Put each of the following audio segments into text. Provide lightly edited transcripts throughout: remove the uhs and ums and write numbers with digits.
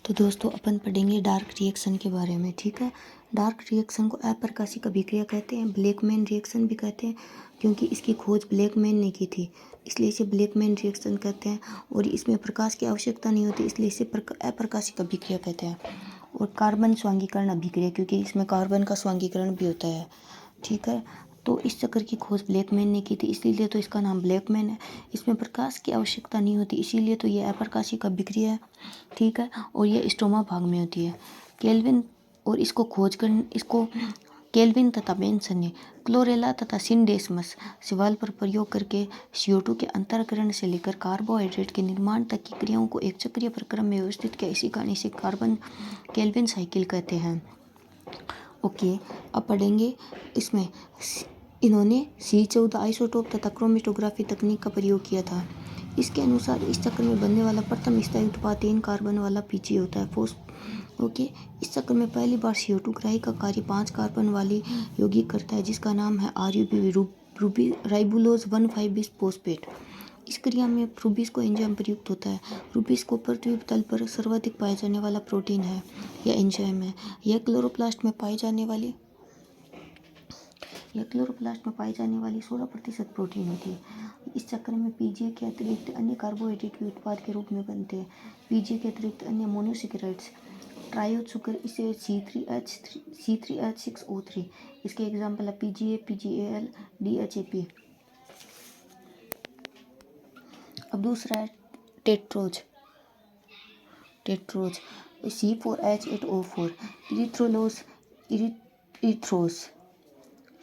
तो दोस्तों अपन पढ़ेंगे डार्क रिएक्शन के बारे में। ठीक है, डार्क रिएक्शन को अप्रकाशिक अभिक्रिया कहते हैं, ब्लैकमैन रिएक्शन भी कहते हैं, क्योंकि इसकी खोज ब्लैकमैन ने की थी इसलिए इसे ब्लैकमैन रिएक्शन कहते हैं। और इसमें प्रकाश की आवश्यकता नहीं होती इसलिए इसे अप्रकाशिक अभिक्रिया कहते हैं। और कार्बन स्वांगीकरण अभिक्रिया, क्योंकि इसमें कार्बन का स्वांगीकरण भी होता है। ठीक है, तो इस चक्कर की खोज ब्लैकमैन ने की थी इसीलिए तो इसका नाम ब्लैकमैन है। इसमें प्रकाश की आवश्यकता नहीं होती इसीलिए तो ये अप्रकाशिक अभिक्रिया है। ठीक है, और ये स्ट्रोमा भाग में होती है। केल्विन और इसको केल्विन तथा बेंसन ने क्लोरेला तथा सिंडेसमस सवाल पर प्रयोग करके CO2 के अंतःकरण से लेकर कार्बोहाइड्रेट के निर्माण तक की क्रियाओं को एक चक्रीय प्रक्रम में व्यवस्थित किया। इसी कारण इसे कार्बन केल्विन साइकिल कहते हैं। ओके, अब पढ़ेंगे इसमें इन्होंने C14 आइसोटोप तथा क्रोमेटोग्राफी तकनीक का प्रयोग किया था। इसके अनुसार इस चक्र में बनने वाला प्रथम स्थायी उत्पाद 3 कार्बन वाला PG होता है। ओके, इस चक्र में पहली बार CO2 ग्राही का कार्य 5 कार्बन वाली यौगिक करता है जिसका नाम है RUB राइबुलोज 1,5-bis फॉस्फेट। इस क्रिया में रूबिस को एंजाइम प्रयुक्त होता है। रूबिस को पृथ्वी तल पर सर्वाधिक पाया जाने वाला प्रोटीन है या एंजाइम है। यह क्लोरोप्लास्ट में पाई जाने वाली 16% प्रोटीन होती है। इस चक्र में पीजीए के अतिरिक्त अन्य कार्बोहाइड्रेट के उत्पाद के रूप में बनते हैं। पीजीए के अतिरिक्त अन्य मोनोसेकेराइड्स ट्रायोड शुगर इसे C3H6O3 इसके एग्जाम्पल है PGA, PGAL, DHAP। अब दूसरा है tetrose C4H8O4, इरिथ्रोस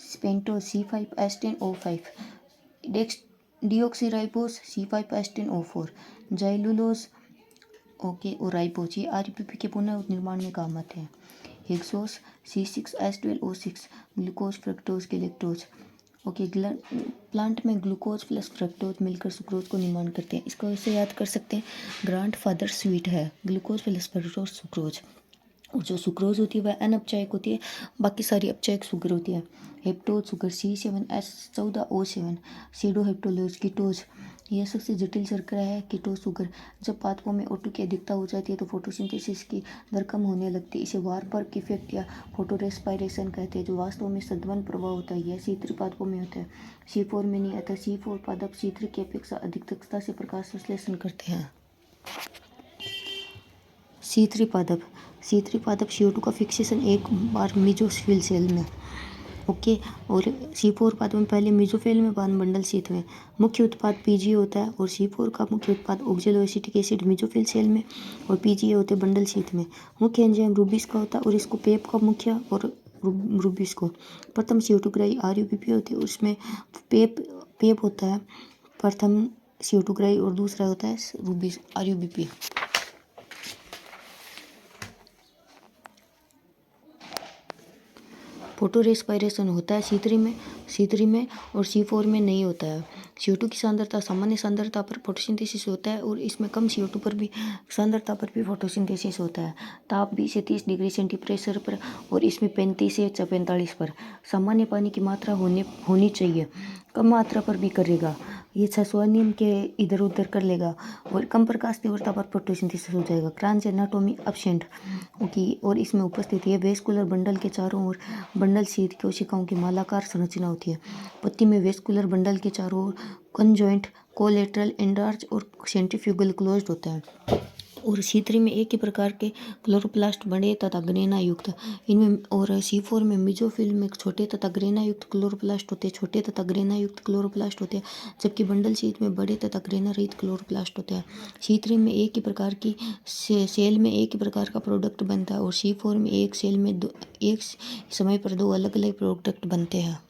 स्पेंटोज C5H10O5, डिऑक्सीराइबोस C5H10O4, xylulose और राइबोज ये RUBP के पुनः निर्माण में काम आते हैं। Hexose C6H12O6, glucose fructose galactose. Plant में ग्लूकोज प्लस फ्रक्टोज मिलकर सुक्रोज को निर्माण करते हैं। इसको ऐसे याद कर सकते हैं, ग्रैंडफादर स्वीट है ग्लूकोज प्लस फ्रक्टोज सुक्रोज। और जो सुक्रोज होती है वह अनअपचायक होती है, बाकी सारी अपचायक शुगर होती है। हेप्टोज शुगर C7H14O7, सीडोहेप्टोलोज कीटोज यह सबसे जटिल शर्करा है। कीटोज शुगर जब पादपों में O2 की अधिकता हो जाती है तो फोटोसिंथेसिस की दर कम होने लगती है। इसे वारबर्ग इफेक्ट या फोटो रेस्पायरेशन कहते हैं, जो वास्तव में सद्वन प्रभाव होता है। यह C3 पादपों में होता है, C4 में नहीं। अतः C4 पादप C3 की अपेक्षा अधिक दक्षता से प्रकाश संश्लेषण करते हैं। C3 पादप CO2 का फिक्सेशन एक बार मेसोफिल सेल में। ओके, और C4 पादप में पहले मेसोफिल में बाद बंडल शीथ में। मुख्य उत्पाद PGA होता है और C4 का मुख्य उत्पाद ऑक्जेलोएसिटिक एसिड मेसोफिल सेल में और PGA होते बंडल शीथ में। मुख्य एंजाइम रूबिस का होता है और इसको पेप का मुख्य और रूबिस को प्रथम CO2 ग्राही RUBP होती है और उसमें पेप होता है प्रथम CO2 ग्राही और दूसरा होता है रूबिस RUBP। फोटो रेस्पायरेशन होता है C3 में और C4 में नहीं होता है। CO2 की सांद्रता सामान्य सांद्रता पर फोटोसिंथेसिस होता है और इसमें कम CO2 पर भी सांद्रता पर भी फोटोसिंथेसिस होता है। ताप 20 से 30 डिग्री सेंटीग्रेड पर और इसमें 35 से 45 पर। सामान्य पानी की मात्रा होनी चाहिए, कम मात्रा पर भी करेगा। ये 600 नियम के इधर उधर कर लेगा और कम प्रकाश तीव्रता पर फोटोसिंथेसिस हो जाएगा। क्रांच एनाटोमी एब्सेंट और इसमें उपस्थित है वेस्कुलर बंडल के चारों ओर बंडल शीथ कोशिकाओं की मालाकार संरचना होती है। पत्ती में वेस्कुलर बंडल के चारों ओर कंजॉइंट, कोलेटरल, एंडार्च और सेंट्रीफ्यूगल क्लोज्ड होता है। और C3 में एक ही प्रकार के क्लोरोप्लास्ट बड़े तथा ग्रेना युक्त इनमें और C4 में मेसोफिल में छोटे तथा ग्रेना युक्त क्लोरोप्लास्ट होते हैं, छोटे तथा ग्रेना युक्त क्लोरोप्लास्ट होते हैं, जबकि बंडल शीथ में बड़े तथा ग्रेना रहित क्लोरोप्लास्ट होते हैं। C3 में एक ही प्रकार की सेल में एक ही प्रकार का प्रोडक्ट बनता है और C4 में एक सेल में एक समय पर दो अलग अलग प्रोडक्ट बनते हैं।